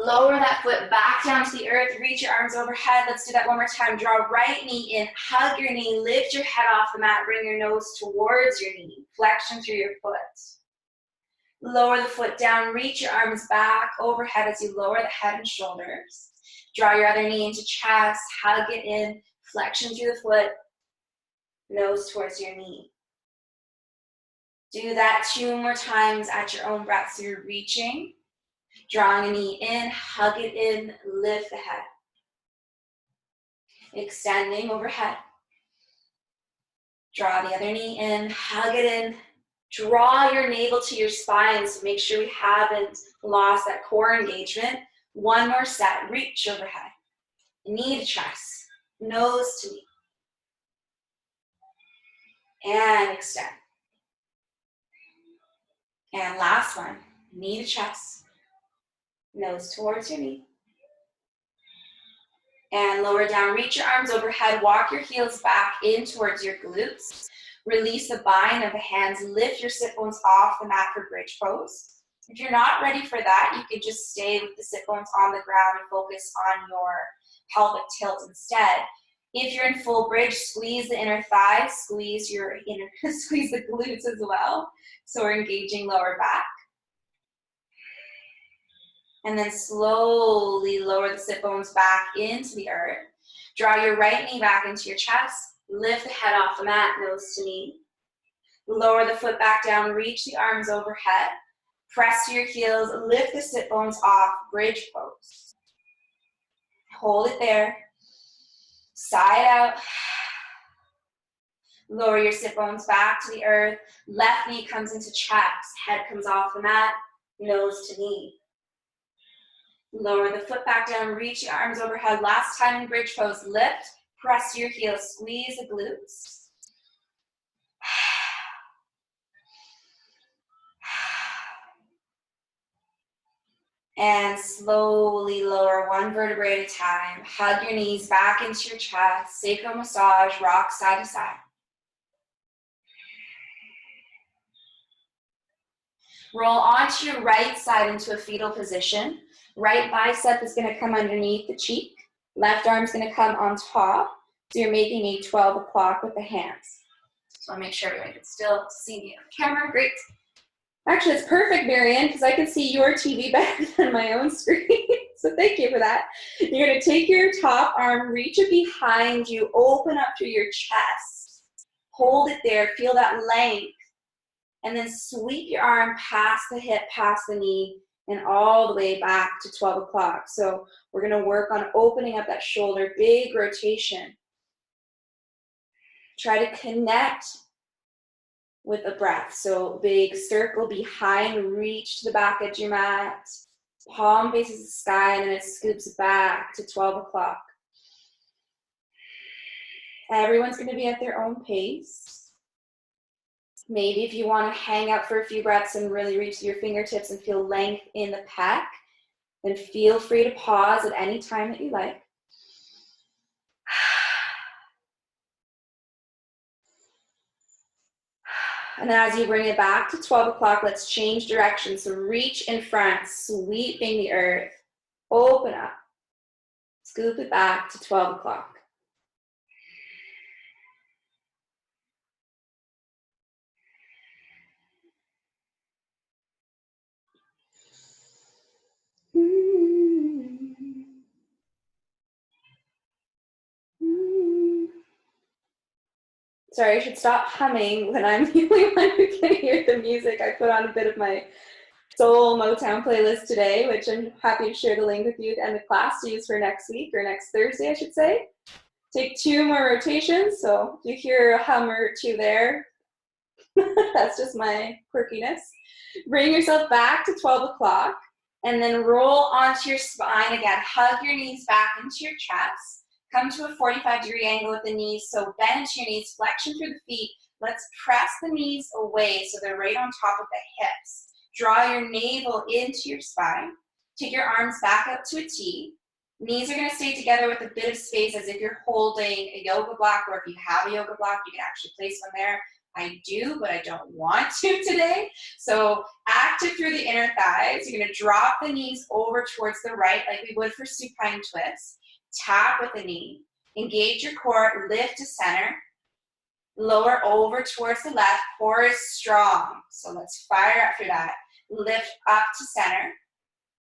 Lower that foot back down to the earth. Reach your arms overhead. Let's do that one more time. Draw right knee in. Hug your knee. Lift your head off the mat. Bring your nose towards your knee. Flexion through your foot. Lower the foot down. Reach your arms back overhead as you lower the head and shoulders. Draw your other knee into chest. Hug it in. Flexion through the foot. Nose towards your knee. Do that 2 more times at your own breath. So you're reaching. Drawing a knee in, hug it in, lift the head. Extending overhead. Draw the other knee in, hug it in. Draw your navel to your spine, so make sure we haven't lost that core engagement. One more set, reach overhead. Knee to chest, nose to knee. And extend. And last one, knee to chest. Nose towards your knee. And lower down, reach your arms overhead, walk your heels back in towards your glutes. Release the bind of the hands, lift your sit bones off the mat for bridge pose. If you're not ready for that, you can just stay with the sit bones on the ground and focus on your pelvic tilt instead. If you're in full bridge, squeeze the inner thighs, squeeze the glutes as well. So we're engaging lower back. And then slowly lower the sit bones back into the earth. Draw your right knee back into your chest. Lift the head off the mat, nose to knee. Lower the foot back down, reach the arms overhead. Press to your heels, lift the sit bones off, bridge pose. Hold it there. Side out. Lower your sit bones back to the earth. Left knee comes into chest, head comes off the mat, nose to knee. Lower the foot back down, reach the arms overhead. Last time in bridge pose, lift, press your heels, squeeze the glutes. And slowly lower one vertebrae at a time. Hug your knees back into your chest. Sacral massage, rock side to side. Roll onto your right side into a fetal position. Right bicep is going to come underneath the cheek. Left arm is going to come on top. So you're making a 12 o'clock with the hands. So I'll make sure everyone can still see me on camera. Great. Actually, it's perfect, Marianne, because I can see your TV better than my own screen. So thank you for that. You're going to take your top arm, reach it behind you, open up through your chest. Hold it there. Feel that length. And then sweep your arm past the hip, past the knee, and all the way back to 12 o'clock. So we're going to work on opening up that shoulder, big rotation. Try to connect with the breath. So big circle behind, reach to the back edge of your mat. Palm faces the sky, and then it scoops back to 12 o'clock. Everyone's going to be at their own pace. Maybe if you want to hang out for a few breaths and really reach your fingertips and feel length in the pec, then feel free to pause at any time that you like. And then as you bring it back to 12 o'clock, let's change direction. So reach in front, sweeping the earth. Open up. Scoop it back to 12 o'clock. Sorry, I should stop humming when I'm the only one who can hear the music. I put on a bit of my Soul Motown playlist today, which I'm happy to share the link with you at the end of class to use for next week, or next Thursday, I should say. Take 2 more rotations, so if you hear a hum or 2 there, that's just my quirkiness. Bring yourself back to 12 o'clock, and then roll onto your spine again. Hug your knees back into your chest. Come to a 45-degree angle with the knees, so bend into your knees, flexion through the feet. Let's press the knees away so they're right on top of the hips. Draw your navel into your spine. Take your arms back up to a T. Knees are going to stay together with a bit of space as if you're holding a yoga block, or if you have a yoga block, you can actually place one there. I do, but I don't want to today. So active through the inner thighs. You're gonna drop the knees over towards the right like we would for supine twist. Tap with the knee. Engage your core, lift to center. Lower over towards the left, core is strong. So let's fire up through that. Lift up to center.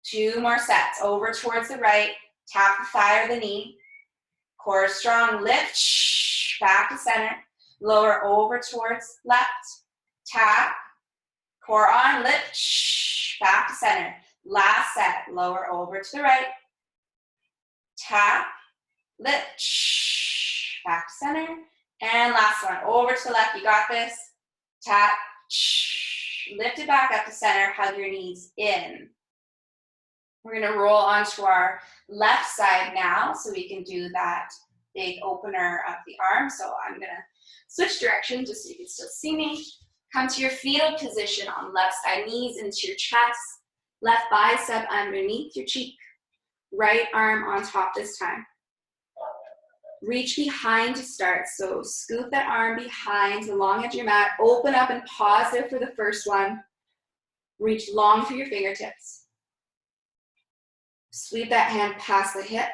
2 more sets, over towards the right, tap the thigh or the knee. Core is strong, lift, back to center. Lower over towards left, tap, core on, lift, back to center. Last set, lower over to the right, tap, lift, back to center. And last one, over to the left, you got this. Tap, lift it back up to center, hug your knees in. We're gonna roll onto our left side now so we can do that big opener of the arm. So I'm gonna switch direction just so you can still see me. Come to your fetal position on left side, knees into your chest, left bicep underneath your cheek, right arm on top this time. Reach behind to start, so scoop that arm behind the long edge of your mat, open up and pause there for the first one. Reach long through your fingertips. Sweep that hand past the hip,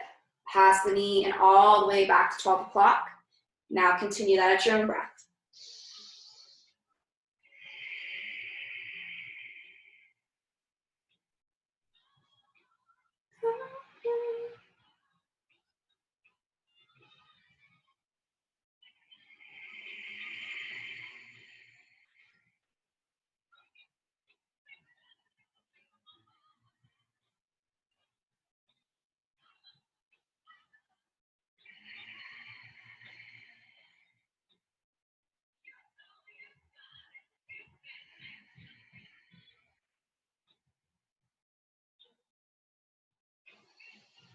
past the knee, and all the way back to 12 o'clock. Now continue that at your own breath.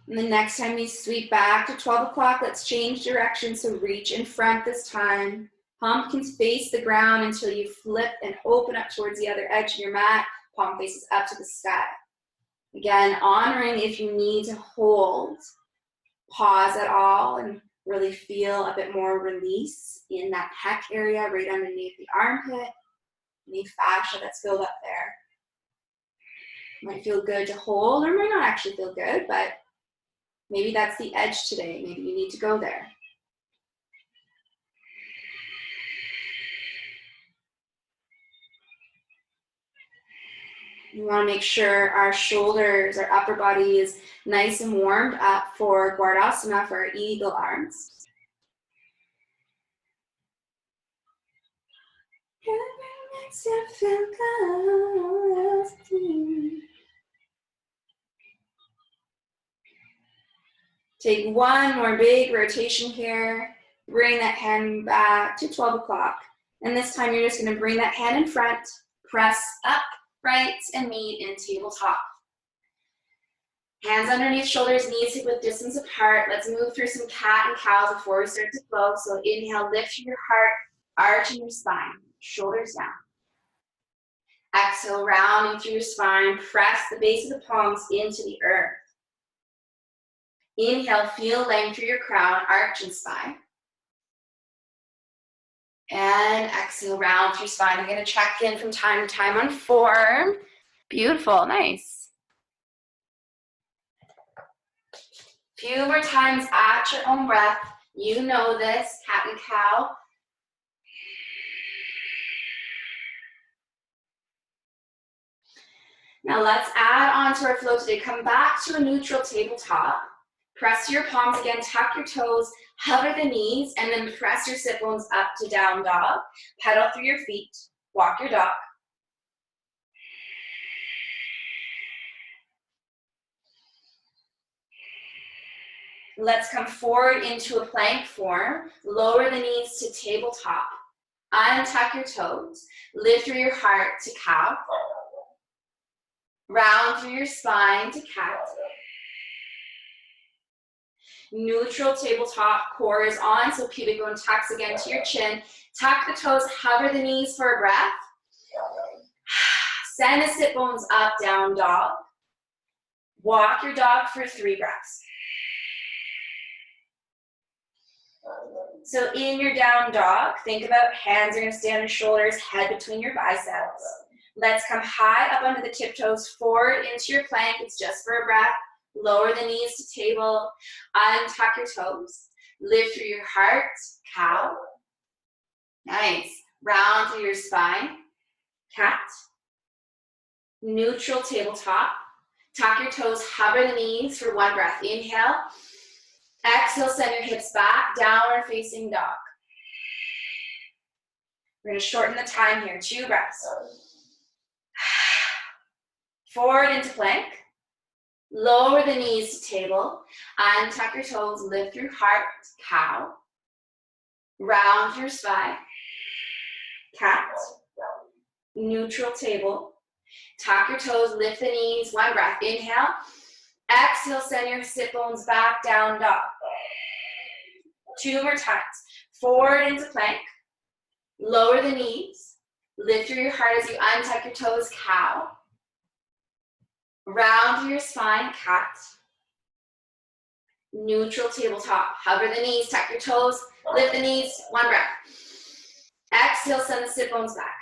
And the next time we sweep back to 12 o'clock, let's change direction. So reach in front this time. Palm can face the ground until you flip and open up towards the other edge of your mat. Palm faces up to the sky. Again, honoring if you need to hold, pause at all, and really feel a bit more release in that pec area right underneath the armpit. Any fascia that's filled up there. Might feel good to hold or might not actually feel good, but maybe that's the edge today. Maybe you need to go there. We want to make sure our shoulders, our upper body is nice and warmed up for Garudasana, for our eagle arms. Take one more big rotation here. Bring that hand back to 12 o'clock. And this time you're just going to bring that hand in front, press up, right, and meet in tabletop. Hands underneath shoulders, knees hip width distance apart. Let's move through some cat and cow before we start to flow. So inhale, lift your heart, arching your spine, shoulders down. Exhale, rounding through your spine, press the base of the palms into the earth. Inhale, feel length through your crown, arch and spine. And exhale, round through spine. I'm going to check in from time to time on form. Beautiful, nice. Few more times at your own breath. You know this, cat and cow. Now let's add on to our flow today. Come back to a neutral tabletop. Press your palms again, tuck your toes, hover the knees, and then press your sit bones up to down dog. Pedal through your feet, walk your dog. Let's come forward into a plank form. Lower the knees to tabletop. Untuck your toes. Lift through your heart to cow. Round through your spine to cat. Neutral tabletop, core is on, so pubic bone tucks again to your chin. Tuck the toes, hover the knees for a breath. Send the sit bones up, down dog. Walk your dog for 3 breaths. So in your down dog, think about hands are gonna stay on your shoulders, head between your biceps. Let's come high up onto the tiptoes, forward into your plank. It's just for a breath. Lower the knees to table, untuck your toes. Lift through your heart, cow. Nice. Round through your spine, cat. Neutral tabletop. Tuck your toes, hover the knees for one breath. Inhale. Exhale, send your hips back, downward facing dog. We're gonna shorten the time here, 2 breaths. Forward into plank. Lower the knees to table. Untuck your toes, lift through heart, cow. Round through spine, cat. Neutral table. Tuck your toes, lift the knees, one breath. Inhale. Exhale, send your sit bones back, down dog. 2 more times. Forward into plank. Lower the knees. Lift through your heart as you untuck your toes, cow. Round through your spine, cat. Neutral tabletop. Hover the knees, tuck your toes, lift the knees, one breath. Exhale, send the sit bones back.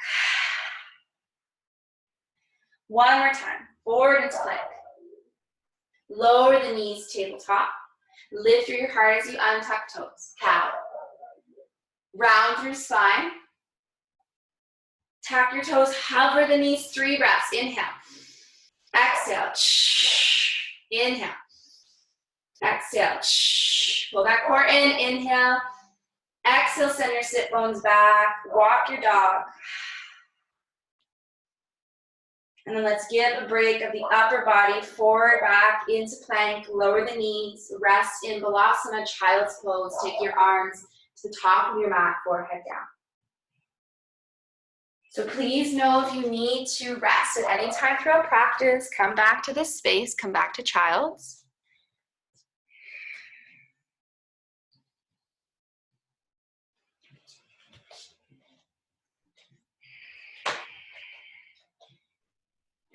One more time. Forward into plank. Lower the knees, tabletop. Lift through your heart as you untuck toes, cow. Round through spine. Tuck your toes, hover the knees, 3 breaths. Inhale. Exhale. Inhale. Exhale. Pull that core in. Inhale. Exhale, send your sit bones back. Walk your dog. And then let's give a break of the upper body, forward, back, into plank, lower the knees, rest in Vinyasa, child's pose. Take your arms to the top of your mat, forehead down. So please know if you need to rest at any time throughout practice, come back to this space, come back to child's.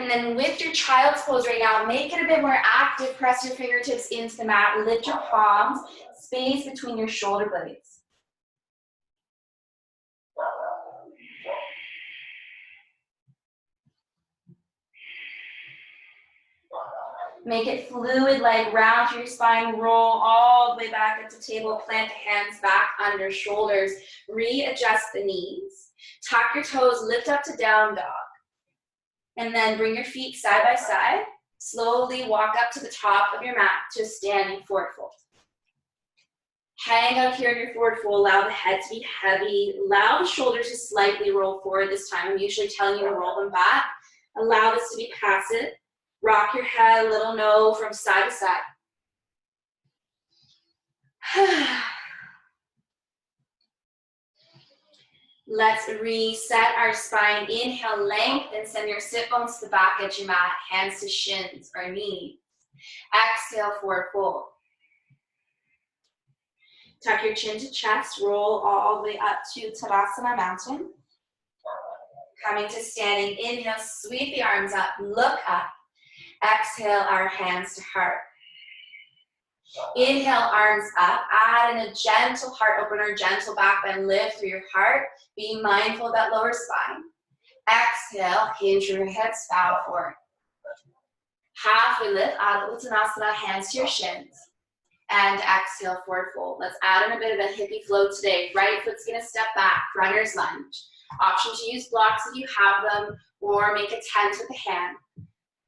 And then with your child's pose right now, make it a bit more active. Press your fingertips into the mat, lift your palms, space between your shoulder blades. Make it fluid, like round through your spine, roll all the way back into table, plant the hands back under shoulders, readjust the knees, tuck your toes, lift up to down dog. And then bring your feet side by side. Slowly walk up to the top of your mat to standing forward fold. Hang out here in your forward fold. Allow the head to be heavy. Allow the shoulders to slightly roll forward this time. I'm usually telling you to roll them back. Allow this to be passive. Rock your head a little no from side to side. Let's reset our spine. Inhale, lengthen, send your sit bones to the back edge of your mat, hands to shins or knees. Exhale, forward fold. Tuck your chin to chest, roll all the way up to Tadasana, mountain. Coming to standing, inhale, sweep the arms up, look up. Exhale, our hands to heart. Inhale, arms up, add in a gentle heart opener, gentle back bend, lift through your heart. Be mindful of that lower spine. Exhale, hinge your hips, bow forward. Halfway lift, Adho Uttanasana, hands to your shins. And exhale, forward fold. Let's add in a bit of a hippie flow today. Right foot's gonna step back, runner's lunge. Option to use blocks if you have them, or make a tent with a hand.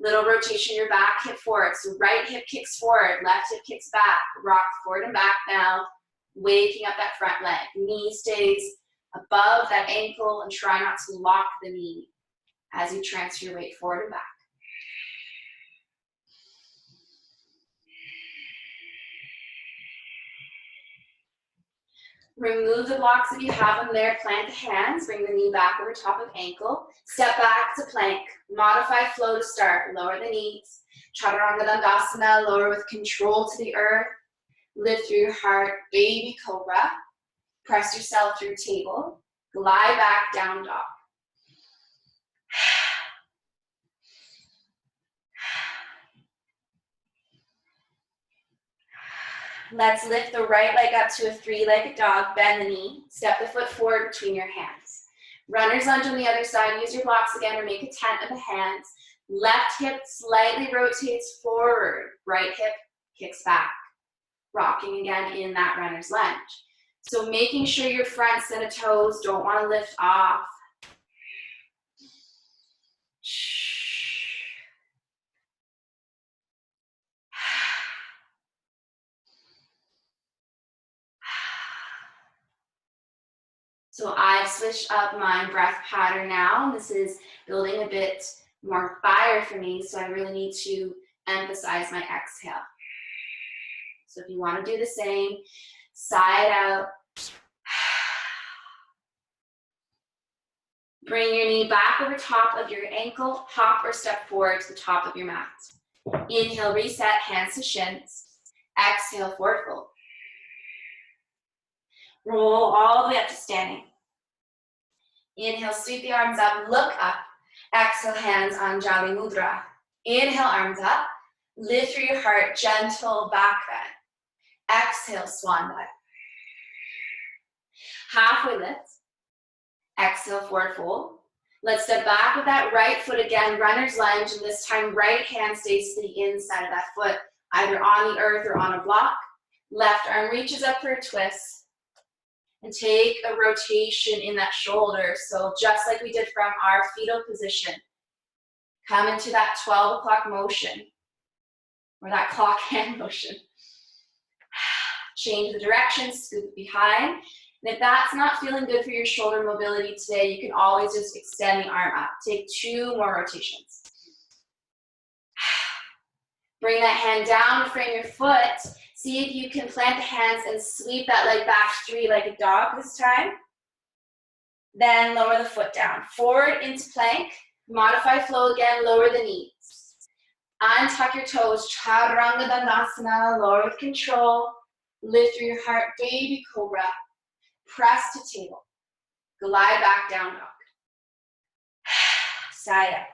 Little rotation, your back hip forward. So right hip kicks forward, left hip kicks back. Rock forward and back now, waking up that front leg. Knee stays above that ankle and try not to lock the knee as you transfer your weight forward and back. Remove the blocks if you have them there. Plant the hands, bring the knee back over top of ankle. Step back to plank. Modify flow to start. Lower the knees. Chaturanga Dandasana, lower with control to the earth. Lift through your heart, baby cobra. Press yourself through table. Glide back, down dog. Let's lift the right leg up to a three-legged dog, bend the knee, step the foot forward between your hands. Runner's lunge on the other side, use your blocks again or make a tent of the hands. Left hip slightly rotates forward, right hip kicks back. Rocking again in that runner's lunge. So making sure your front set of toes don't want to lift off. So I've switched up my breath pattern now. This is building a bit more fire for me, so I really need to emphasize my exhale. So if you want to do the same, sigh it out. Bring your knee back over top of your ankle, hop or step forward to the top of your mat. Inhale, reset, hands to shins. Exhale, forward fold. Roll all the way up to standing. Inhale, sweep the arms up, look up. Exhale, hands on Jali Mudra. Inhale, arms up. Lift through your heart, gentle back bend. Exhale, swan dive. Halfway lift. Exhale, forward fold. Let's step back with that right foot again, runner's lunge, and this time right hand stays to the inside of that foot, either on the earth or on a block. Left arm reaches up for a twist. And take a rotation in that shoulder. So just like we did from our fetal position, come into that 12 o'clock motion, or that clock hand motion. Change the direction, scoop behind. And if that's not feeling good for your shoulder mobility today, you can always just extend the arm up. Take 2 more rotations. Bring that hand down to frame your foot. See if you can plant the hands and sweep that leg back, three-legged dog this time. Then lower the foot down. Forward into plank. Modify flow again, lower the knees. Untuck your toes, Chaturanga Dandasana, lower with control. Lift through your heart, baby cobra. Press to table. Glide back down dog. Sigh up.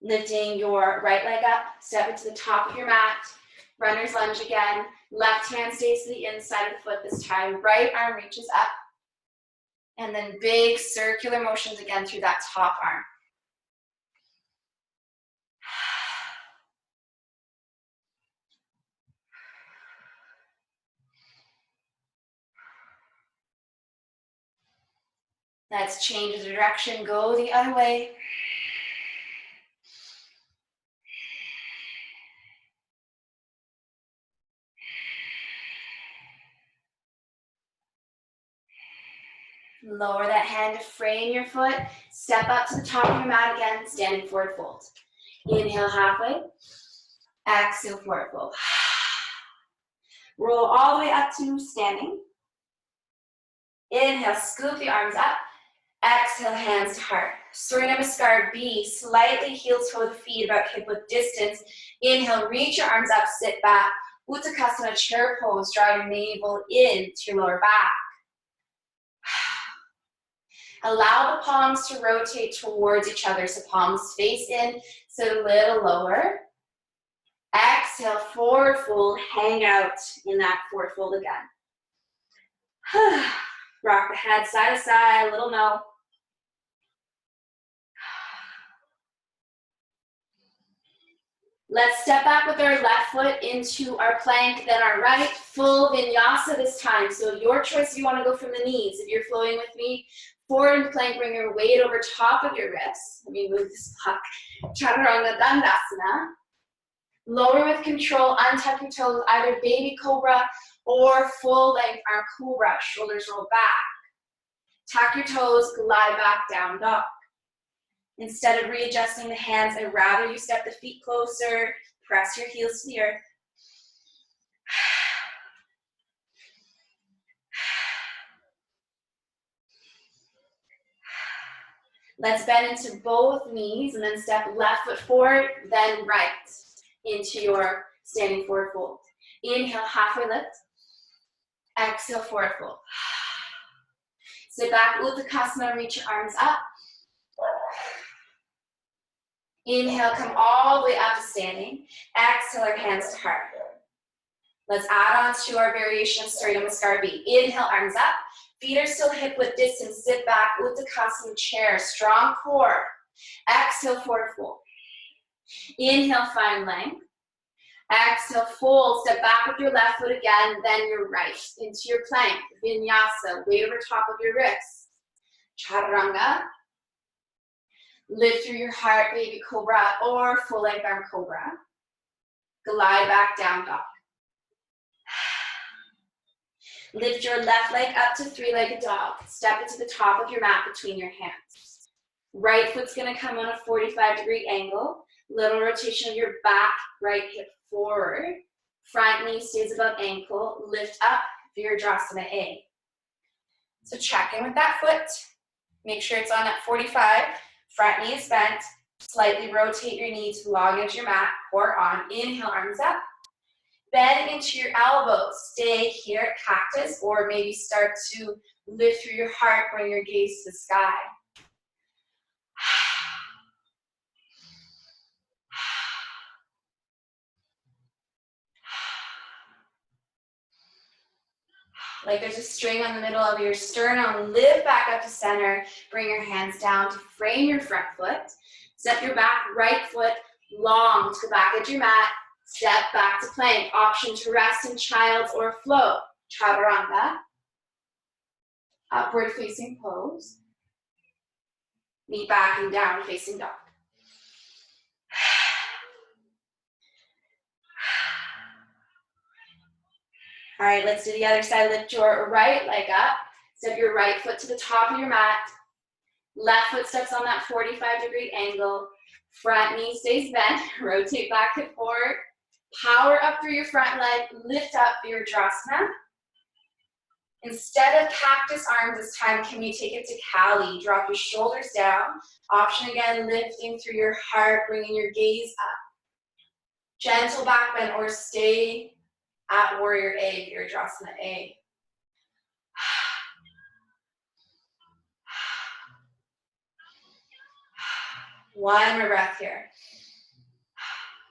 Lifting your right leg up, step it to the top of your mat. Runner's lunge again. Left hand stays to the inside of the foot this time. Right arm reaches up. And then big circular motions again through that top arm. Let's change the direction, go the other way. Lower that hand to frame your foot. Step up to the top of your mat again, standing forward fold. Inhale halfway. Exhale, forward fold. Roll all the way up to standing. Inhale, scoop the arms up. Exhale, hands to heart. Surya Namaskar B, slightly heel toe the feet about hip width distance. Inhale, reach your arms up, sit back. Uttanasana, chair pose, draw your navel in to your lower back. Allow the palms to rotate towards each other, so palms face in, sit a little lower. Exhale, forward fold, hang out in that forward fold again. Rock the head side to side, a little no. Let's step back with our left foot into our plank, then our right, full vinyasa this time. So your choice if you want to go from the knees. If you're flowing with me, forward into plank, bring your weight over top of your wrists. Let me move this block. Chaturanga Dandasana. Lower with control, untuck your toes, either baby cobra or full length arm cobra, shoulders roll back. Tuck your toes, glide back down dog. Instead of readjusting the hands, I'd rather you step the feet closer, press your heels to the earth. Let's bend into both knees and then step left foot forward, then right into your standing forward fold. Inhale, halfway lift. Exhale, forward fold. Sit back, Uttanasana, reach your arms up. Inhale, come all the way up to standing. Exhale, our hands to heart. Let's add on to our variation of Surya Namaskar B. Inhale, arms up. Feet are still hip width distance. Sit back, Uttanasana chair. Strong core. Exhale, forward fold. Inhale, find length. Exhale, fold. Step back with your left foot again, then your right. Into your plank. Vinyasa. Weight over top of your wrists. Chaturanga. Lift through your heart, baby cobra, or full length arm cobra. Glide back, down dog. Lift your left leg up to three-legged dog. Step into the top of your mat between your hands. Right foot's gonna come on a 45-degree angle. Little rotation of your back, right hip forward. Front knee stays above ankle. Lift up, Virajasana A. So check in with that foot. Make sure it's on at 45. Front knee is bent. Slightly rotate your knee to log into your mat. Core on. Inhale, arms up. Bend into your elbows. Stay here at cactus, or maybe start to lift through your heart. Bring your gaze to the sky. Like there's a string on the middle of your sternum. Lift back up to center. Bring your hands down to frame your front foot. Step your back right foot long to the back edge of your mat. Step back to plank. Option to rest in child's or float. Chaturanga. Upward facing pose. Knee back and down facing dog. All right, let's do the other side. Lift your right leg up. Step your right foot to the top of your mat. Left foot steps on that 45-degree angle. Front knee stays bent. Rotate back and forward. Power up through your front leg. Lift up Virajasana. Instead of cactus arms this time, can we take it to Kali? Drop your shoulders down. Option again, lifting through your heart, bringing your gaze up. Gentle back bend or stay at warrior A, Virajasana A. One more breath here.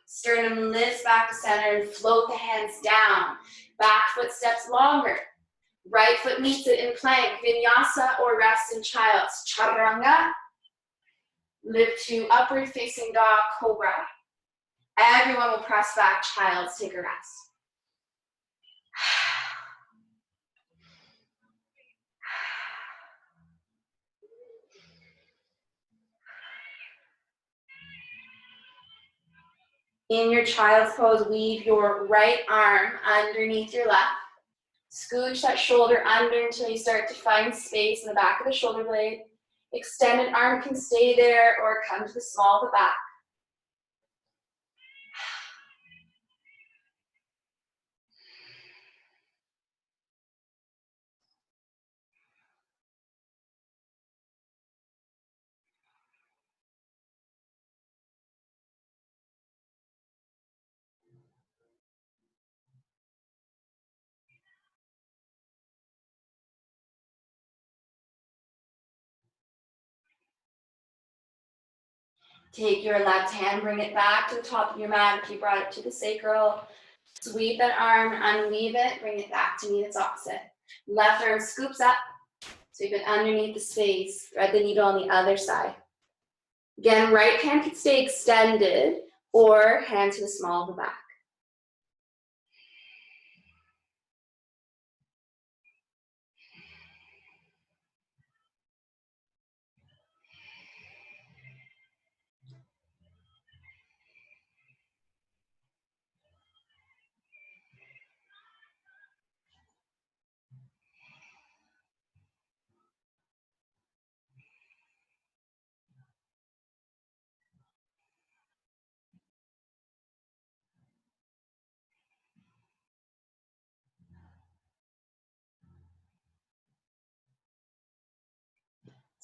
Sternum lifts back to center and float the hands down. Back foot steps longer. Right foot meets it in plank. Vinyasa or rest in child's. Chaturanga. Lift to upward facing dog, cobra. Everyone will press back, child's. Take a rest. In your child's pose, weave your right arm underneath your left. Scooch that shoulder under until you start to find space in the back of the shoulder blade. Extended arm can stay there or come to the small of the back. Take your left hand, bring it back to the top of your mat if you brought it to the sacral. Sweep that arm, unweave it, bring it back to meet its opposite. Left arm scoops up, sweep it underneath the space, thread the needle on the other side. Again, right hand can stay extended or hand to the small of the back.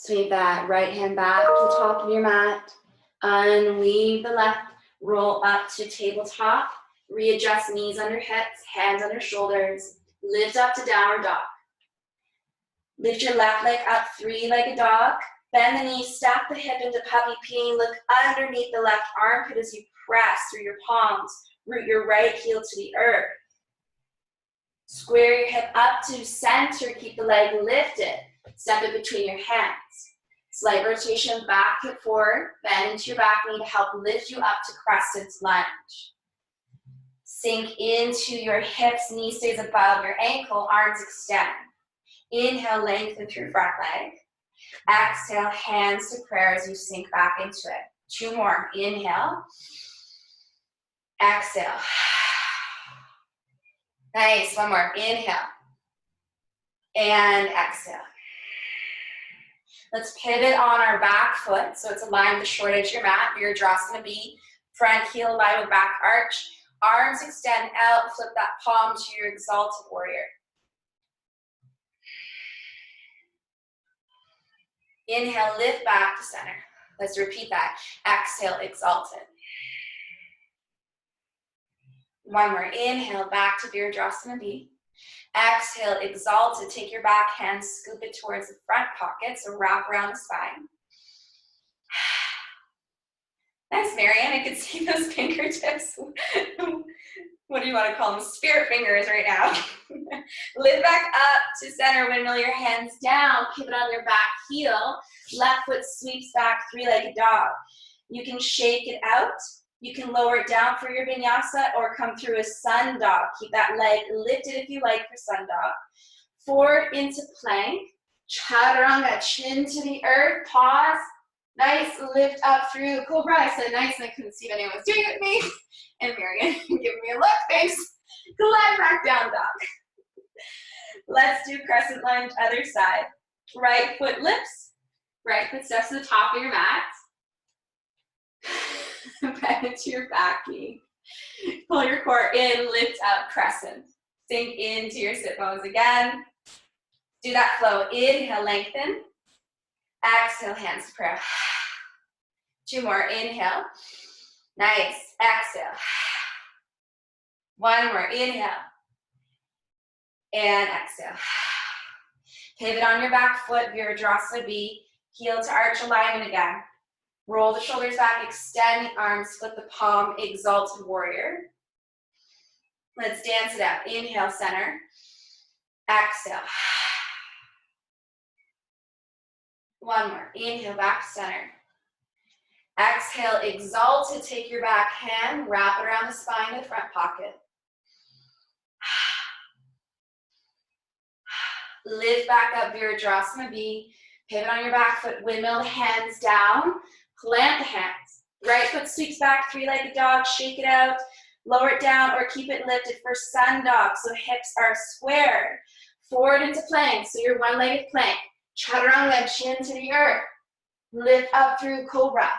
Sweep that right hand back to the top of your mat. Unweave the left, roll up to tabletop. Readjust knees under hips, hands under shoulders. Lift up to downward dog. Lift your left leg up, three-legged dog. Bend the knee, stack the hip into puppy peen. Look underneath the left armpit as you press through your palms. Root your right heel to the earth. Square your hip up to center. Keep the leg lifted. Step it between your hands. Slight rotation back, hip forward. Bend into your back knee to help lift you up to crescent lunge. Sink into your hips. Knee stays above your ankle. Arms extend. Inhale, lengthen through front leg. Exhale, hands to prayer as you sink back into it. 2 more. Inhale. Exhale. Nice. 1 more. Inhale. And exhale. Let's pivot on our back foot so it's aligned with the short edge of your mat. Virabhadrasana B. Front heel aligned with back arch. Arms extend out. Flip that palm to your exalted warrior. Inhale, lift back to center. Let's repeat that. Exhale, exalted. 1 more. Inhale, back to Virabhadrasana B. Exhale, exalted. Take your back hand, scoop it towards the front pocket, so wrap around the spine. Nice, Marianne. I can see those fingertips. What do you want to call them? Spirit fingers right now. Lift back up to center. Windmill your hands down. Pivot on your back heel. Left foot sweeps back, 3-legged dog. You can shake it out. You can lower it down for your vinyasa or come through a sun dog. Keep that leg lifted if you like for sun dog. Forward into plank. Chaturanga, chin to the earth. Pause. Nice, lift up through cobra. I said nice and I couldn't see if anyone was doing it with me. And Marianne giving me a look, thanks. Glide back down dog. Let's do crescent lunge, other side. Right foot lifts. Right foot steps to the top of your mat. Bend into your back knee. Pull your core in, lift up, crescent. Sink into your sit bones again. Do that flow. Inhale, lengthen. Exhale, hands to prayer. 2 more. Inhale. Nice. Exhale. 1 more. Inhale. And exhale. Pivot on your back foot. Virabhadrasana B. Heel to arch alignment again. Roll the shoulders back. Extend the arms. Split the palm. Exalted warrior. Let's dance it out. Inhale, center. Exhale. 1 more. Inhale, back to center. Exhale, exalted. Take your back hand, wrap it around the spine to the front pocket. Lift back up, Virabhadrasana B. Pivot on your back foot, windmill the hands down. Plant the hands. Right foot sweeps back, 3-legged dog. Shake it out. Lower it down or keep it lifted for sun dog. So hips are squared. Forward into plank. So your 1-legged plank. Chaturanga, chin to the earth. Lift up through cobra.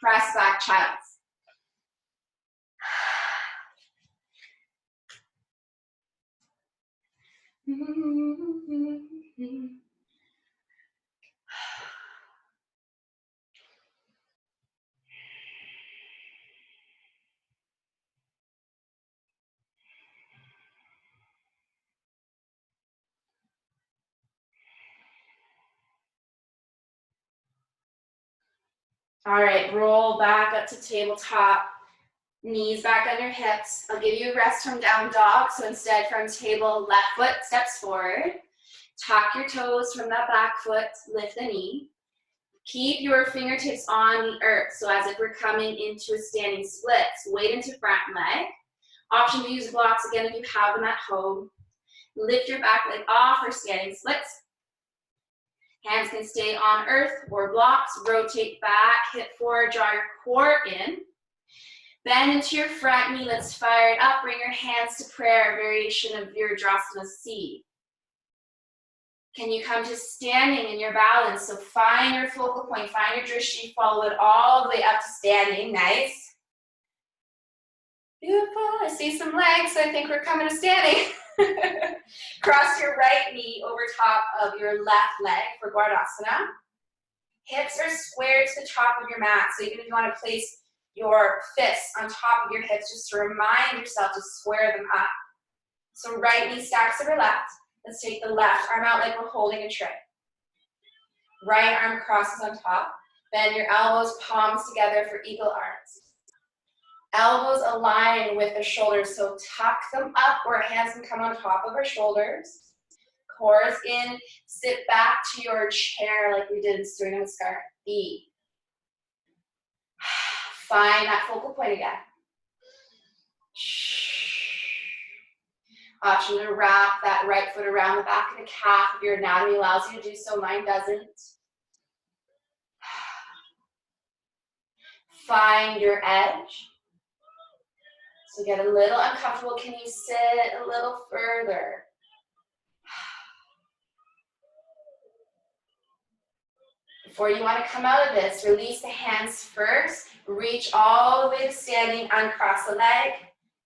Press back, child's. All right, roll back up to tabletop. Knees back on your hips. I'll give you a rest from down dog. So instead from table, left foot steps forward. Tuck your toes from that back foot. Lift the knee. Keep your fingertips on the earth. So as if we're coming into a standing split. So weight into front leg. Option to use blocks again if you have them at home. Lift your back leg off or standing splits. Hands can stay on earth or blocks. Rotate back, hip forward, draw your core in. Bend into your front knee. Let's fire it up. Bring your hands to prayer, variation of Virabhadrasana C. Can you come to standing in your balance? So find your focal point, find your drishti, follow it all the way up to standing. Nice. Beautiful. I see some legs, so I think we're coming to standing. Cross your right knee over top of your left leg for Garudasana. Hips are squared to the top of your mat, so even if you want to place your fists on top of your hips, just to remind yourself to square them up. So right knee stacks over left. Let's take the left arm out like we're holding a tray. Right arm crosses on top. Bend your elbows, palms together for eagle arms. Elbows align with the shoulders, so tuck them up where hands can come on top of our shoulders. Core is in. Sit back to your chair like we did in Sternum Namaskar. E. Find that focal point again. Option to wrap that right foot around the back of the calf if your anatomy allows you to do so. Mine doesn't. Find your edge. So get a little uncomfortable. Can you sit a little further? Before you want to come out of this, release the hands first. Reach all the way to standing, uncross the leg,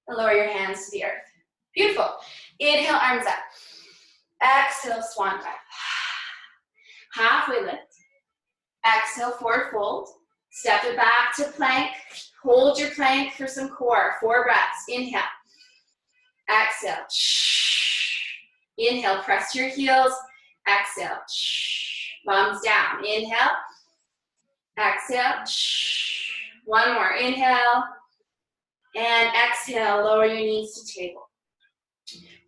and lower your hands to the earth. Beautiful. Inhale, arms up. Exhale, swan dive. Halfway lift. Exhale, forward fold. Step it back to plank. Hold your plank for some core. 4 breaths. Inhale. Exhale. Inhale, press your heels. Exhale. Thumbs down. Inhale. Exhale. One more. Inhale. And exhale. Lower your knees to table.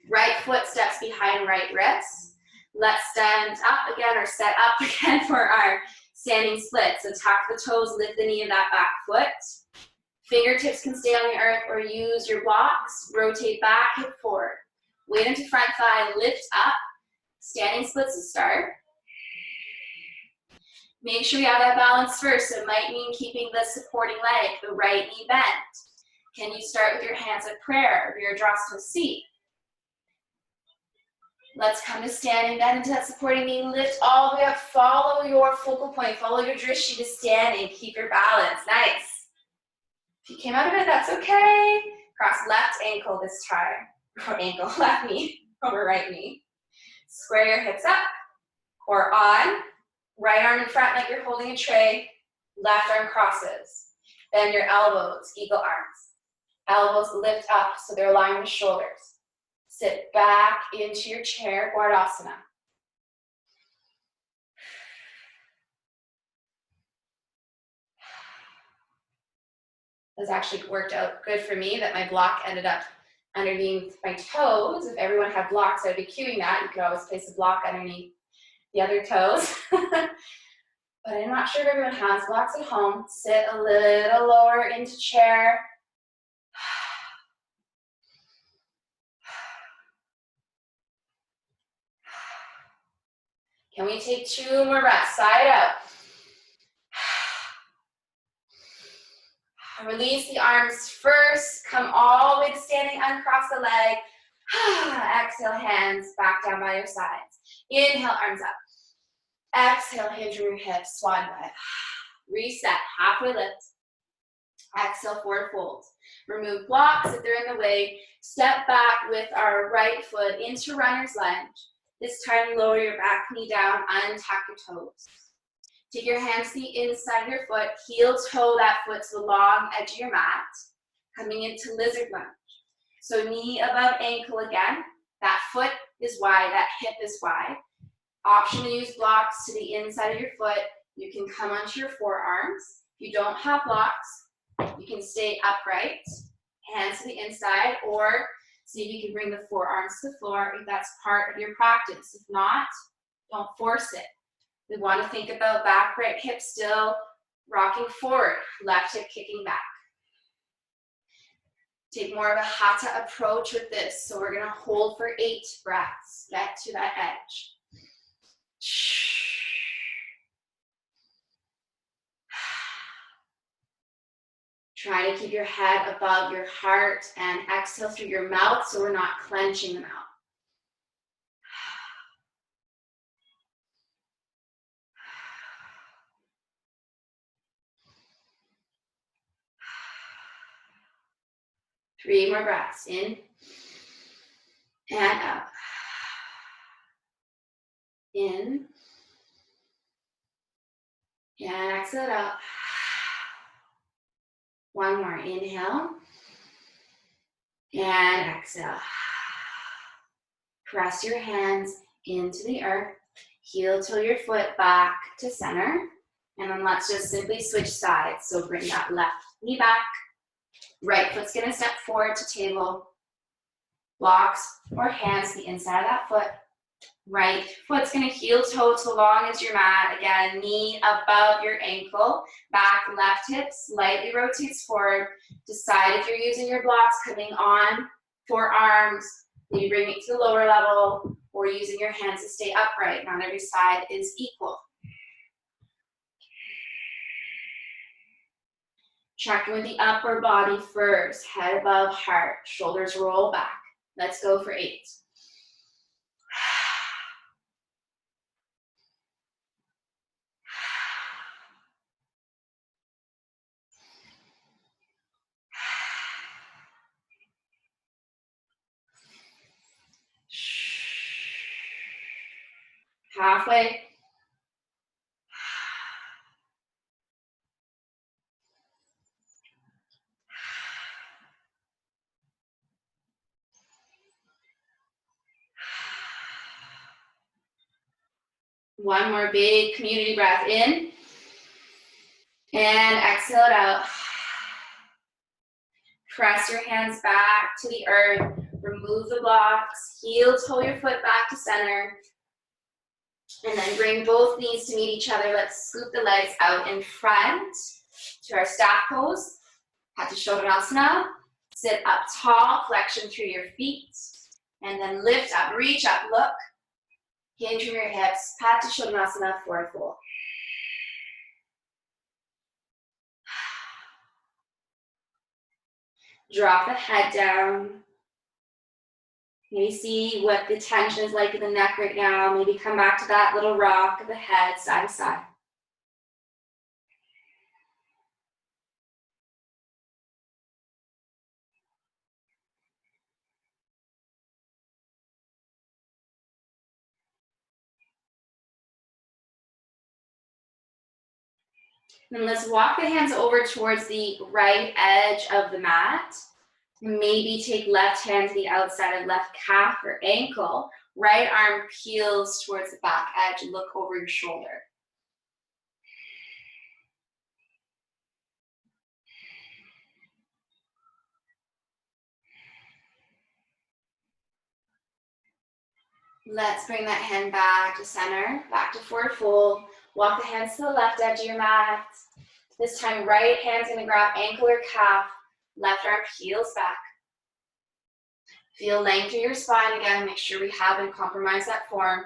Right foot steps behind right wrist. Let's stand up again or set up again for our standing split. So tuck the toes, lift the knee of that back foot. Fingertips can stay on the earth or use your blocks. Rotate back, hip forward. Weight into front thigh, lift up. Standing splits to start. Make sure you have that balance first. It might mean keeping the supporting leg, the right knee bent. Can you start with your hands at prayer, Virabhadrasana seat? Let's come to standing, bend into that supporting knee, lift all the way up, follow your focal point, follow your drishti to standing, keep your balance, nice. If you came out of it, that's okay. Cross left ankle this time, or ankle, left knee over right knee. Square your hips up, core on, right arm in front like you're holding a tray, left arm crosses. Bend your elbows, eagle arms. Elbows lift up so they're aligned with shoulders. Sit back into your chair, Garudasana. This actually worked out good for me that my block ended up underneath my toes. If everyone had blocks, I'd be cueing that. You could always place a block underneath the other toes. But I'm not sure if everyone has blocks at home. Sit a little lower into chair. Can we take 2 more breaths? Side out. Release the arms first. Come all the way to standing, uncross the leg. Exhale, hands back down by your sides. Inhale, arms up. Exhale, hinge from your hips, swan dive. Reset, halfway lift. Exhale, forward fold. Remove blocks if they're in the way. Step back with our right foot into runner's lunge. This time, lower your back knee down, untuck your toes. Take your hands to the inside of your foot, heel toe that foot to the long edge of your mat, coming into lizard lunge. So knee above ankle again. That foot is wide, that hip is wide. Option to use blocks to the inside of your foot. You can come onto your forearms. If you don't have blocks, you can stay upright, hands to the inside, or see if you can bring the forearms to the floor if that's part of your practice. If not, don't force it. We want to think about back, right hip still rocking forward, left hip kicking back. Take more of a hatha approach with this. So we're going to hold for 8 breaths. Get to that edge. Try to keep your head above your heart and exhale through your mouth so we're not clenching the mouth. Three more breaths, in and out. In and exhale out. One more, inhale and exhale. Press your hands into the earth. Heel toe your foot back to center. And then let's just simply switch sides. So bring that left knee back. Right foot's gonna step forward to table. Blocks or hands to the inside of that foot. Right foot's gonna heel toe to long as your mat. Again, knee above your ankle. Back left hip slightly rotates forward. Decide if you're using your blocks coming on forearms. Maybe bring it to the lower level or using your hands to stay upright. Not every side is equal. Checking with the upper body first. Head above heart. Shoulders roll back. Let's go for 8. Halfway. One more big community breath in. And exhale it out. Press your hands back to the earth. Remove the blocks. Heel toe your foot back to center. And then bring both knees to meet each other. Let's scoop the legs out in front to our staff pose. Garudasana. Sit up tall, flexion through your feet. And then lift up, reach up, look. Hinge from your hips. Garudasana, forward fold. Drop the head down. Maybe see what the tension is like in the neck right now. Maybe come back to that little rock of the head, side to side. Then let's walk the hands over towards the right edge of the mat. Maybe take left hand to the outside of left calf or ankle. Right arm peels towards the back edge and look over your shoulder. Let's bring that hand back to center, back to forward fold. Walk the hands to the left edge of your mat. This time, right hand's gonna grab ankle or calf. Left arm peels back. Feel length through your spine again. Make sure we haven't compromised that form.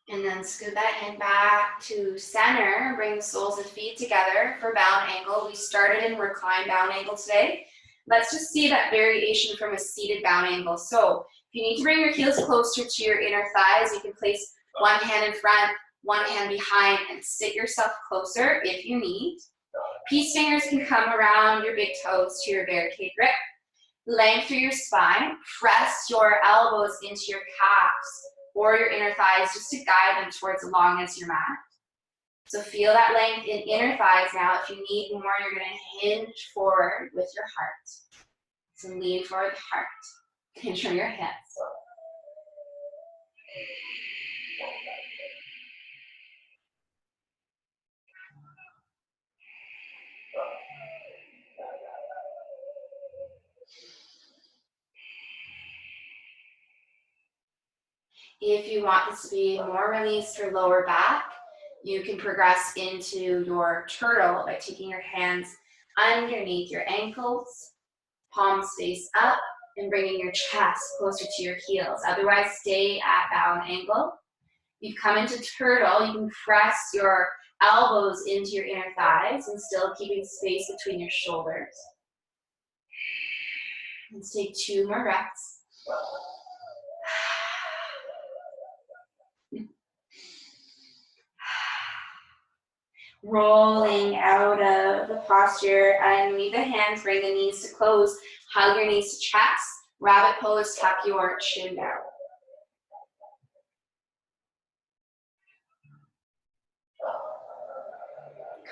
And then scoot that hand back to center. Bring the soles of feet together for bound angle. We started in reclined bound angle today. Let's just see that variation from a seated bound angle. So if you need to bring your heels closer to your inner thighs, you can place one hand in front, one hand behind, and sit yourself closer if you need. Peace fingers can come around your big toes to your barricade grip. Length through your spine. Press your elbows into your calves or your inner thighs just to guide them towards the long edge of your mat. So feel that length in inner thighs now. If you need more, you're going to hinge forward with your heart. So lean forward the heart. Hinge from your hips. If you want this to be more released for lower back, you can progress into your turtle by taking your hands underneath your ankles, palms face up, and bringing your chest closer to your heels. Otherwise, stay at bound angle. You come into turtle, you can press your elbows into your inner thighs and still keeping space between your shoulders. Let's take 2 more breaths. Rolling out of the posture, and leave the hands, bring the knees to close, hug your knees to chest, rabbit pose, tuck your chin down.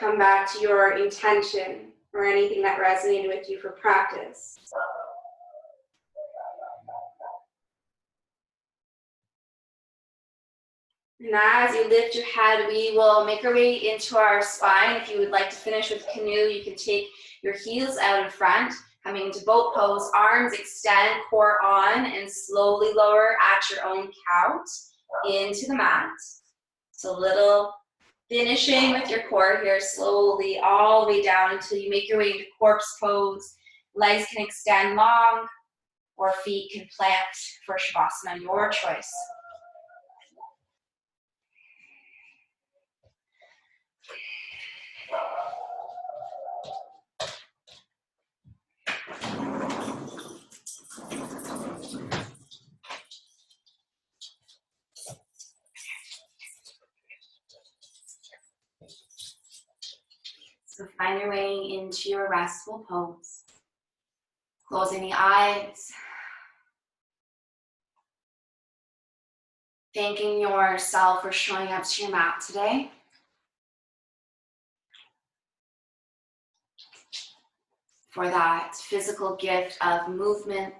come back to your intention or anything that resonated with you for practice. And as you lift your head, we will make our way into our spine. If you would like to finish with canoe, you can take your heels out in front, coming into boat pose, arms extend, core on, and slowly lower at your own count into the mat. So little finishing with your core here, slowly all the way down until you make your way into corpse pose. Legs can extend long, or feet can plant for Shavasana, your choice. So find your way into your restful pose. Closing the eyes. Thanking yourself for showing up to your mat today. For that physical gift of movement.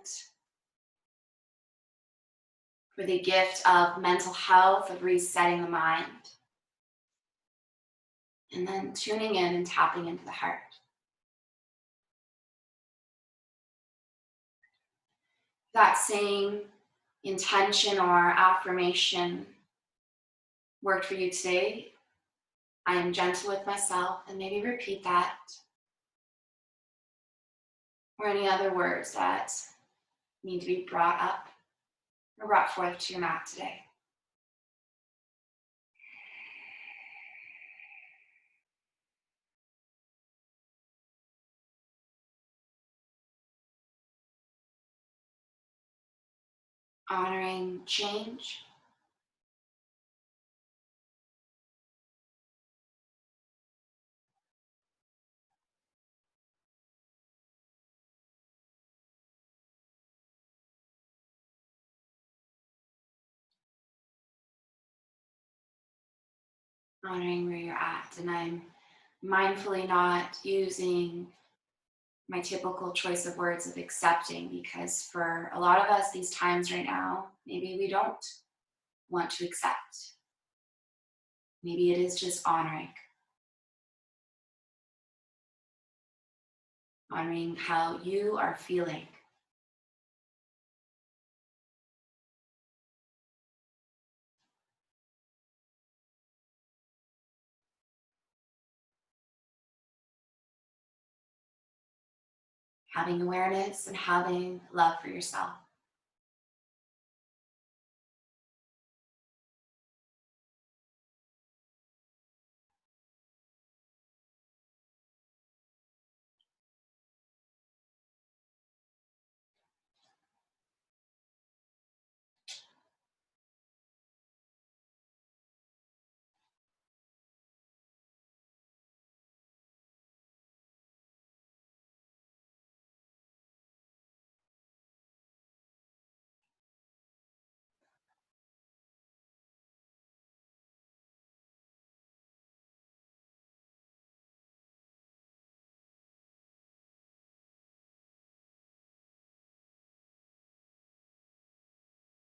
For the gift of mental health, of resetting the mind. And then tuning in and tapping into the heart. That same intention or affirmation worked for you today. I am gentle with myself, and maybe repeat that. Or any other words that need to be brought up or brought forth to your mat today. Honoring change. Honoring where you're at. And I'm mindfully not using my typical choice of words of accepting, because for a lot of us these times right now, maybe we don't want to accept. Maybe it is just honoring. Honoring how you are feeling. Having awareness and having love for yourself.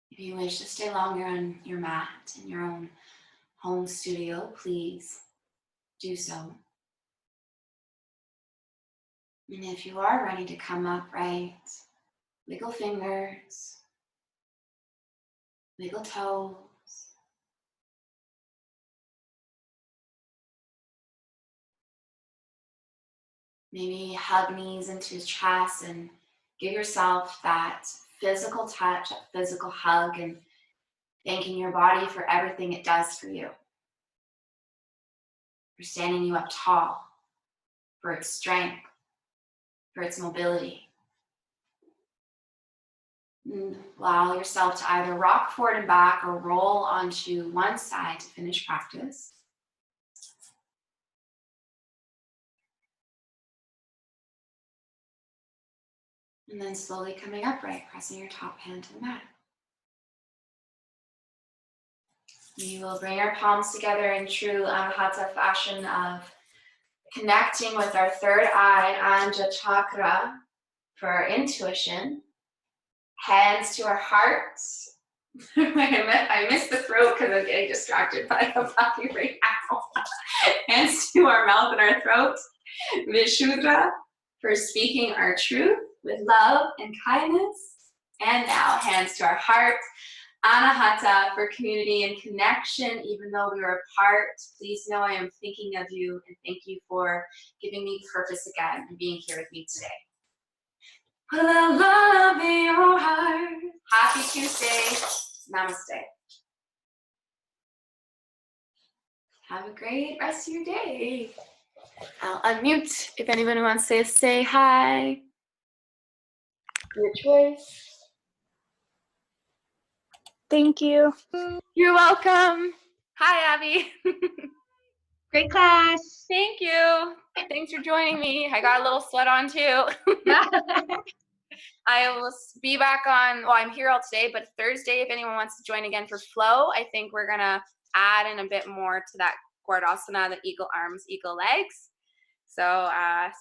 If you wish to stay longer on your mat in your own home studio, please do so. And if you are ready to come upright, wiggle fingers, wiggle toes. Maybe hug knees into chest and give yourself that physical touch, that physical hug, and thanking your body for everything it does for you. For standing you up tall, for its strength, for its mobility. And allow yourself to either rock forward and back or roll onto one side to finish practice. And then slowly coming upright, pressing your top hand to the mat. We will bring our palms together in true Anahata fashion of Connecting with our third eye, Anja chakra, for our intuition. Hands to our hearts. I missed the throat because I'm getting distracted by the puppy right now. Hands to our mouth and our throat. Vishuddha, for speaking our truth with love and kindness. And now, hands to our heart. Anahata, for community and connection, even though we are apart. Please know I am thinking of you, and thank you for giving me purpose again and being here with me today. Put a little love in your heart. Happy Tuesday. Namaste. Have a great rest of your day. I'll unmute if anyone wants to say hi. Your choice. Thank you. You're welcome. Hi, Abby. Great class. Thank you. Thanks for joining me. I got a little sweat on too. I will be back on, well, I'm here all today, but Thursday, if anyone wants to join again for flow, I think we're going to add in a bit more to that Garudasana, the eagle arms, eagle legs. So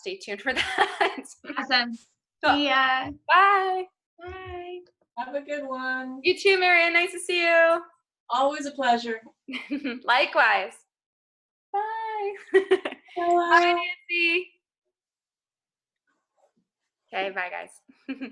stay tuned for that. Awesome. Cool. See ya. Bye. Bye. Have a good one. You too, Marianne. Nice to see you. Always a pleasure. Likewise. Bye. Hello. Bye, Nancy. Okay, bye, guys.